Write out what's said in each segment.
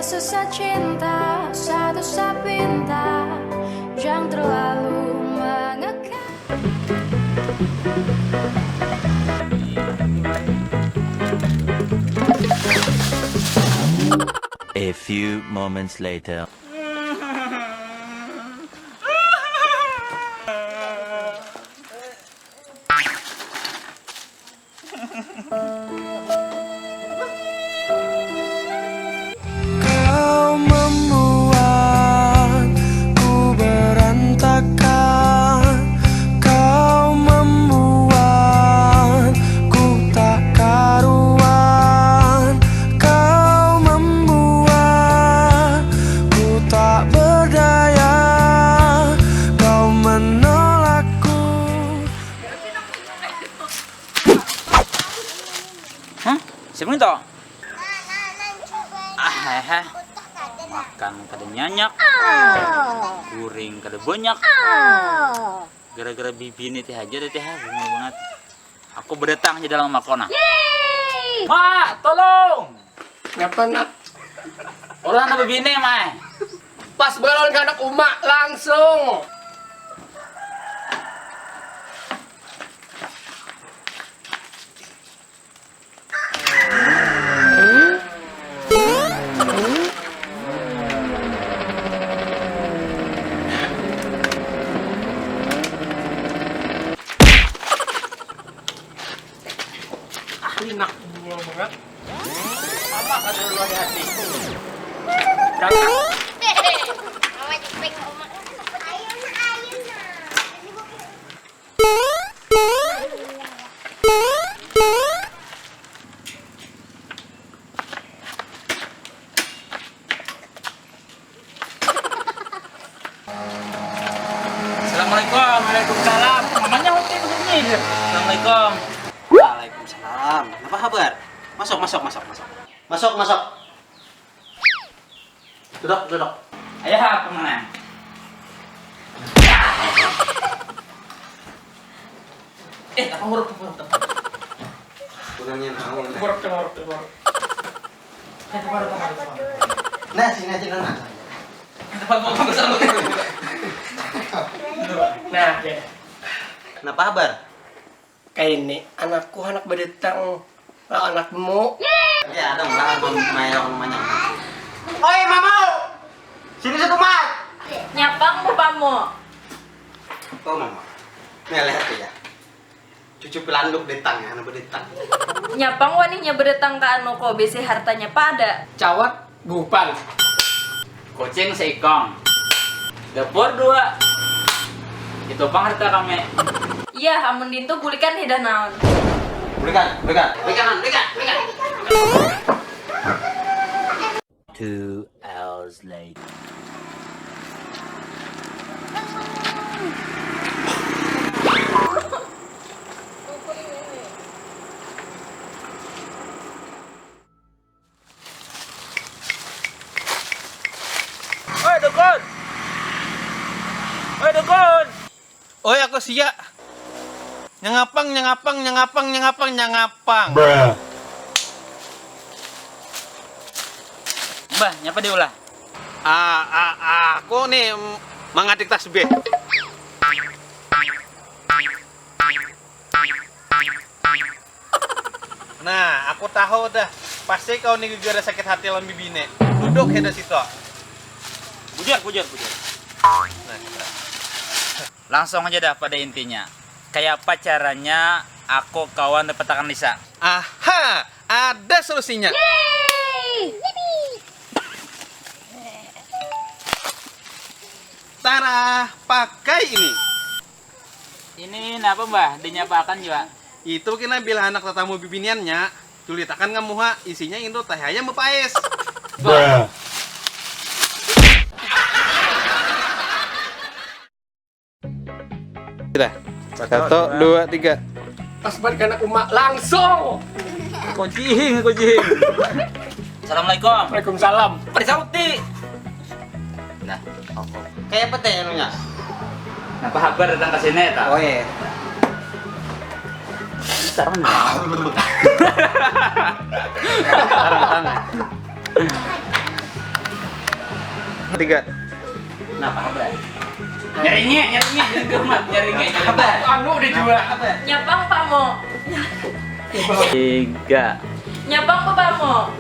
Susah cinta, satu sapinta, jangan terlalu mengekang. A few moments later. Siapa itu? Makan kada nyanyak, kuring kada banyak. Gara-gara bibi ini teh aja deh teh bunga banget. Aku berdatang di dalam makona. Ma, tolong. Ngapa nak? Orang ada bibi ini, Ma. Pas balon ke anak umak langsung. Enak banget. Apa kata lu ada hati? Mama jepeng oma. Assalamualaikum. Waalaikumsalam. Mamanya hotel begini. Assalamualaikum. Waalaikumsalam. Apa kabar? Masuk. Duduk. Ayah apa mana? Apa huruf? Kurangnya naon. Tengorok. Nah, sini aja nona. Nah, ya. Kenapa kabar? Kayak ini anakku anak bedetang, anakmu. Ya, ada mayang namanya. Oi, Mamo. Sini satu mat. Nyapang bapamu. Oh, Mama. Nih lihat ya. Cucu pelanduk detang ya, anak bedetang. Nyapang waninya berdetang ke anu ko besi hartanya pada. Cawat gupan. Kucing seikong. Dapur 2. Itu pang harta kami. Iya, amun dintu bulikan hidah naon. Berikan. 2 hours later. Oi dukun. Oi aku sia. Nyangapang. Mbah, nyapa diulah. Aku nih mengadik tasbih. Nah, aku tahu dah. Pasti kau nih gara sakit hati lawan bibine. Duduk heda situ. Bujar. Nah, Langsung aja dah pada intinya. Kayak apa caranya aku kawan petakan Lisa? aha, ada solusinya. Tara, pakai ini. Ini kenapa mbah? Dinyapakan juga. Itu kena bila anak tatamu bibiniannya, tulitakan ngamuha isinya indo teh ayam bepaes. Sudah. 1, 2, 3. Pas balik ke anak umak langsung. Kucing. Assalamualaikum. Waalaikumsalam. Prisauti. Nah, kayak apa teh anunya? Apa kabar datang ke sini tak? Oh iya. Sarang nih. Tiga. Kenapa kabar? Nyarinya, jangan germat, nyarinya. Anu dijual. Nyapang Pak Mo. 3. Nyapang Pak Mo.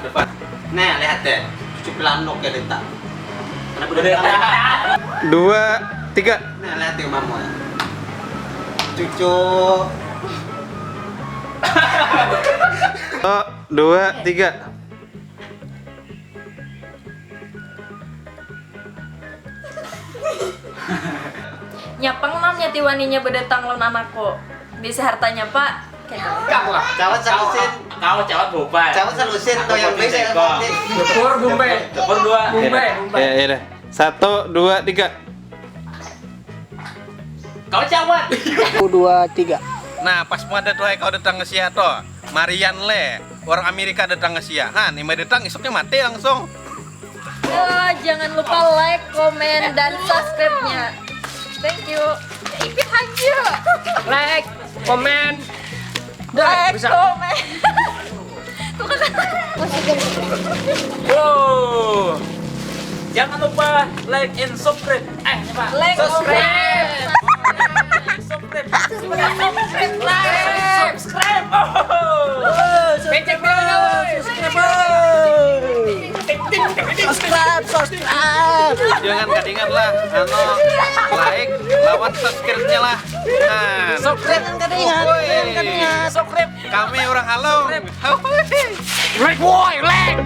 Depan. Nih, lihat deh. Cucu pelandok ya letak. Kenapa udah bilang? 2, 3. Nih, lihat tuh mama ya. Cucu. 2, 3. Nyapang namanya tiwaninya berdatang lawan anakku. Bisa hartanya Pak. Cawat selusin. Kau cawat boba. Cawat selusin tuh yang bisa yang penting. Depur Bumbe. Dapur 2. Bumbe. Ya udah. 1, 2, 3. Kau cawat. Nah, pas mau ada tuh kau datang ke sia toh. Marian le, orang Amerika datang ke sia. Han, ini datang esoknya mati langsung. Jangan lupa like, komen, dan subscribe-nya. Thank you. Ipin aja. Like, komen. Like, komen. Wow. Jangan lupa like and subscribe. Pak. Like, subscribe. Subscribe. Subscribe. Pencet bel. Jangan kadingan lah, like, lawan subscribe-nya lah. Nah, Subscribe kadingan. Subscribe. Kami orang halong. Like boy, like.